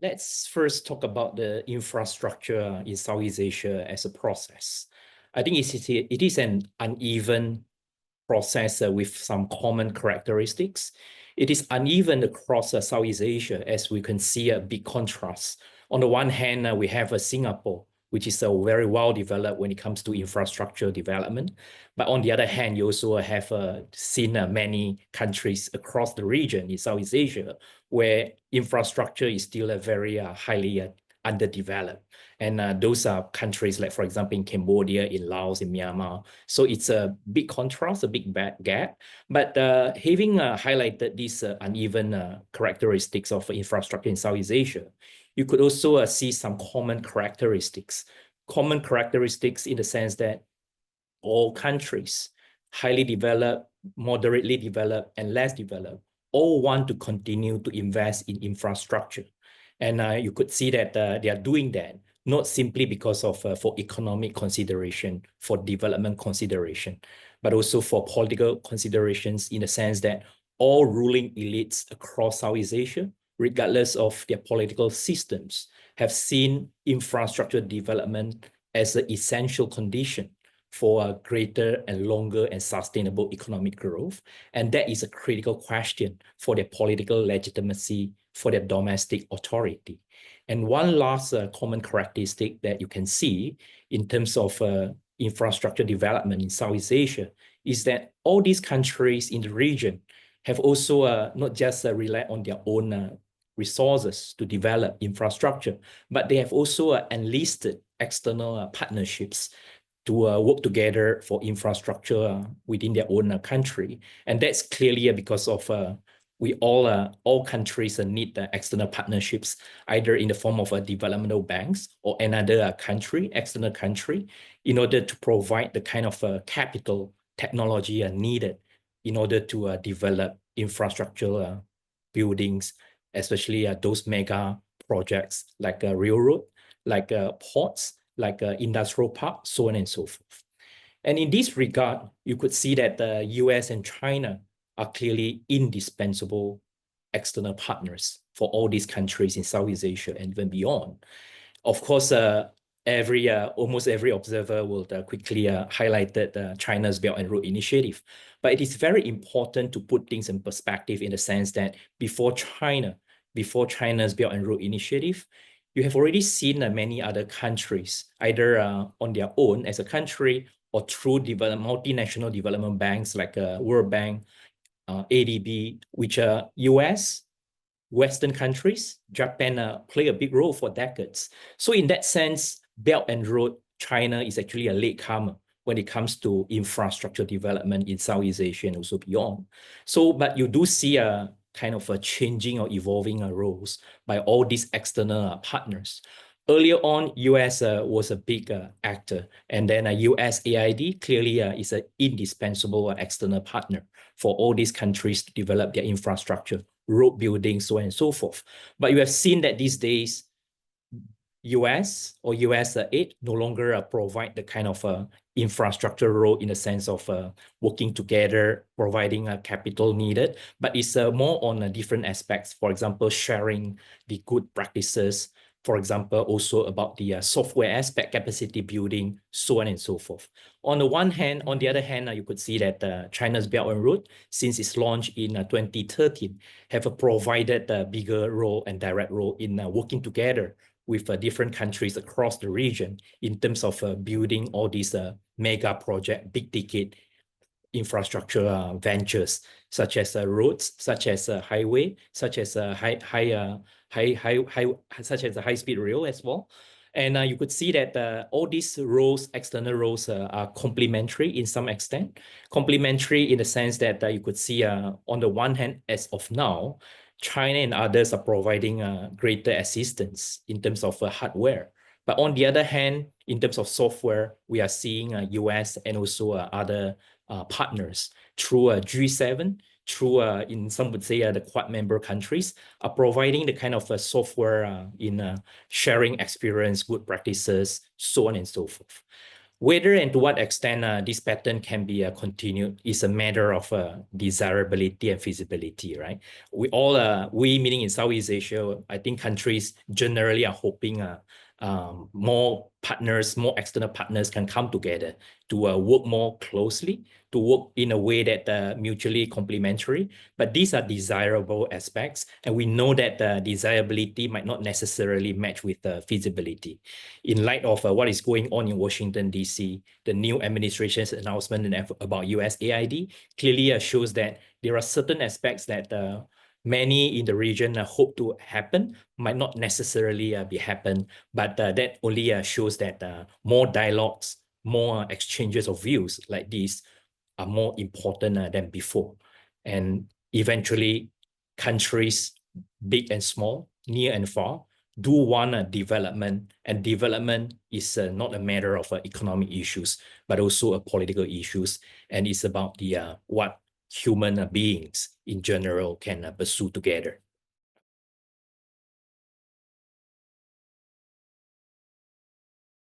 Let's first talk about the infrastructure in Southeast Asia as a process. I think it is an uneven process with some common characteristics. It is uneven across Southeast Asia, as we can see a big contrast. On the one hand, we have Singapore, which is very well developed when it comes to infrastructure development. But on the other hand, you also have seen many countries across the region in Southeast Asia where infrastructure is still a very highly underdeveloped. And those are countries like, for example, in Cambodia, in Laos, in Myanmar. So it's a big contrast, a big gap. But having highlighted these uneven characteristics of infrastructure in Southeast Asia, you could also see some common characteristics. Common characteristics in the sense that all countries, highly developed, moderately developed, and less developed, all want to continue to invest in infrastructure. And you could see that they are doing that, not simply because of for economic consideration, for development consideration, but also for political considerations in the sense that all ruling elites across Southeast Asia, regardless of their political systems, have seen infrastructure development as an essential condition for a greater and longer and sustainable economic growth. And that is a critical question for their political legitimacy, for their domestic authority. And one last common characteristic that you can see in terms of infrastructure development in Southeast Asia is that all these countries in the region have also not just relied on their own resources to develop infrastructure, but they have also enlisted external partnerships to work together for infrastructure within their own country. And that's clearly because of we all countries need external partnerships, either in the form of developmental banks or another country, external country, in order to provide the kind of capital technology needed in order to develop infrastructure buildings, especially those mega projects like railroad, like ports, like industrial park, so on and so forth. And in this regard, you could see that the US and China are clearly indispensable external partners for all these countries in Southeast Asia and even beyond. Of course, almost every observer will quickly highlight that China's Belt and Road Initiative. But it is very important to put things in perspective in the sense that before China's Belt and Road Initiative, you have already seen many other countries, either on their own as a country or through multinational development banks like World Bank, ADB, which are US, Western countries, Japan play a big role for decades. So in that sense, Belt and Road, China is actually a latecomer when it comes to infrastructure development in Southeast Asia and also beyond. So, but you do see a kind of a changing or evolving roles by all these external partners. Earlier on, US was a big actor, and then USAID clearly is an indispensable external partner for all these countries to develop their infrastructure, road building, so on and so forth. But you have seen that these days, US or US aid no longer provide the kind of infrastructure role in the sense of working together, providing capital needed, but it's more on different aspects. For example, sharing the good practices, for example, also about the software aspect, capacity building, so on and so forth. On the one hand, on the other hand, you could see that China's Belt and Road, since its launch in 2013, have provided a bigger role and direct role in working together with different countries across the region in terms of building all these mega project, big ticket infrastructure ventures, such as roads, such as highway, such as such as a high-speed rail as well. And you could see that all these roles, external roles, are complementary in some extent. Complementary in the sense that you could see on the one hand, as of now, China and others are providing greater assistance in terms of hardware. But on the other hand, in terms of software, we are seeing US and also other partners through G7, through in some would say the Quad member countries are providing the kind of software in sharing experience, good practices, so on and so forth. Whether and to what extent this pattern can be continued is a matter of desirability and feasibility, right? We meaning in Southeast Asia, I think countries generally are hoping more partners, more external partners can come together to work more closely, to work in a way that mutually complementary. But these are desirable aspects, and we know that desirability might not necessarily match with feasibility. In light of what is going on in Washington, D.C., the new administration's announcement about USAID clearly shows that there are certain aspects that many in the region hope to happen, might not necessarily be happen, but that only shows that more dialogues, more exchanges of views like these are more important than before. And eventually, countries, big and small, near and far, do want development, and development is not a matter of economic issues, but also political issues, and it's about the what human beings in general can pursue together.